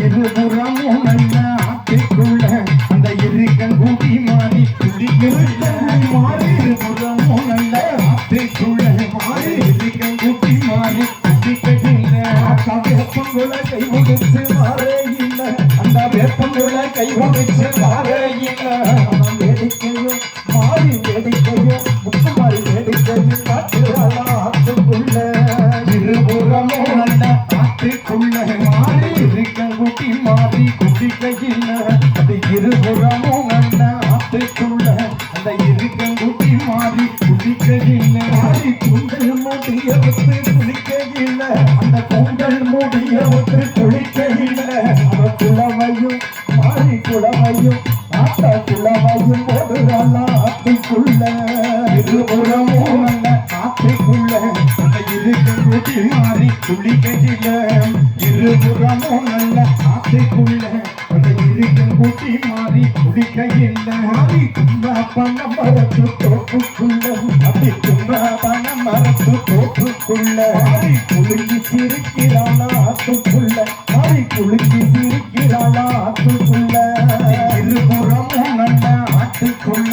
இருபுறமும் நல்ல ஆட்டுக்குள்ள அந்த இருக்கன் கூட்டி மாறி குடிக்கல மாறி இருபுறமும் நல்ல ஆட்டுக்குள்ள மாறி இருக்கன் கூட்டி மாறி குடிக்கல வேப்பங்குள்ள கை முடிச்சு மாறே இல்ல அந்த வேப்பங்குள்ள கை முடிச்சு மாறே இல்ல வேடிக்கையோ மாறி வேடிக்கையோ முத்து மாறி வேடிக்கையும் காட்டுறாளா ஆட்டுக்குள்ள இருபுறமும் நல்ல ஆட்டுக்குள்ள மாறி இருக்கன் கூட்டி மாறி குடிக்கையில் அது இருபுறமும் நல்ல ஆட்டுக்குள்ள அந்த இருக்கன் கூட்டி மாறி குடிக்கையில் மாறி குண்டல் மூடிய விட்டு குளிக்கையில் அந்த குண்டல் மூடிய விட்டு குளிக்கையில் அவ குளவையும் மாறி குளவையும் ஆட்ட குளவையும் போடுறாளா ஆட்டுக்குள்ள இருபுறமும் நல்ல ஆட்டுக்குள்ள அந்த இருக்கன் கூட்டி மாறி குளிக்கையில் இருபுறமும் நல்ல ஆட்டுக்குள்ள அந்த இருக்கன் கூட்டி மாறி குளிக்கையில் மாறி தும்பா பண்ண மரத்து தோப்புக்குள்ள அப்படி தும்பா பண்ண மரத்து தோப்புக்குள்ள மாறி குலுங்கி சிரிக்கிறாளா ஆட்டுக்குள்ள மாறி குலுங்கி சிரிக்கிறாளா ஆட்டுக்குள்ள இருபுறமும் நல்ல ஆட்டுக்குள்ள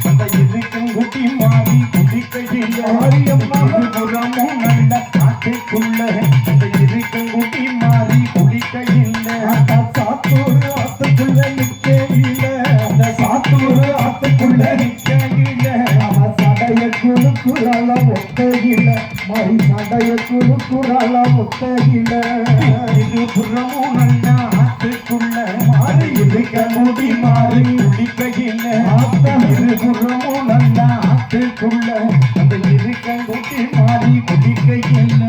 அந்த இருக்கன் கூட்டி மாறி குளிக்கையில் மாரியம்மா இருபுறமும் நல்ல ஆட்டுக்குள்ள அந்த இருக்கன் கூட்டி மாறி குளிக்கையில் சாத்தூர் ஆத்துக்குள்ள நிக்கையில் அந்த சாத்தூர் ஆத்துக்குள்ள நிக்கையில் அவ சடைய குழுக்குறாள ஒத்தையில மாறி சடைய குழுக்குறாள ஒத்தையில இருபுறமும் நல்ல ஆத்துக்குள்ள மாறி இருக்க முடி மாறி குளிக்கையில் இருபுறமும் நல்ல ஆத்துக்குள்ள அந்த இருக்கன் கூட்டி மாறி குளிக்கையில்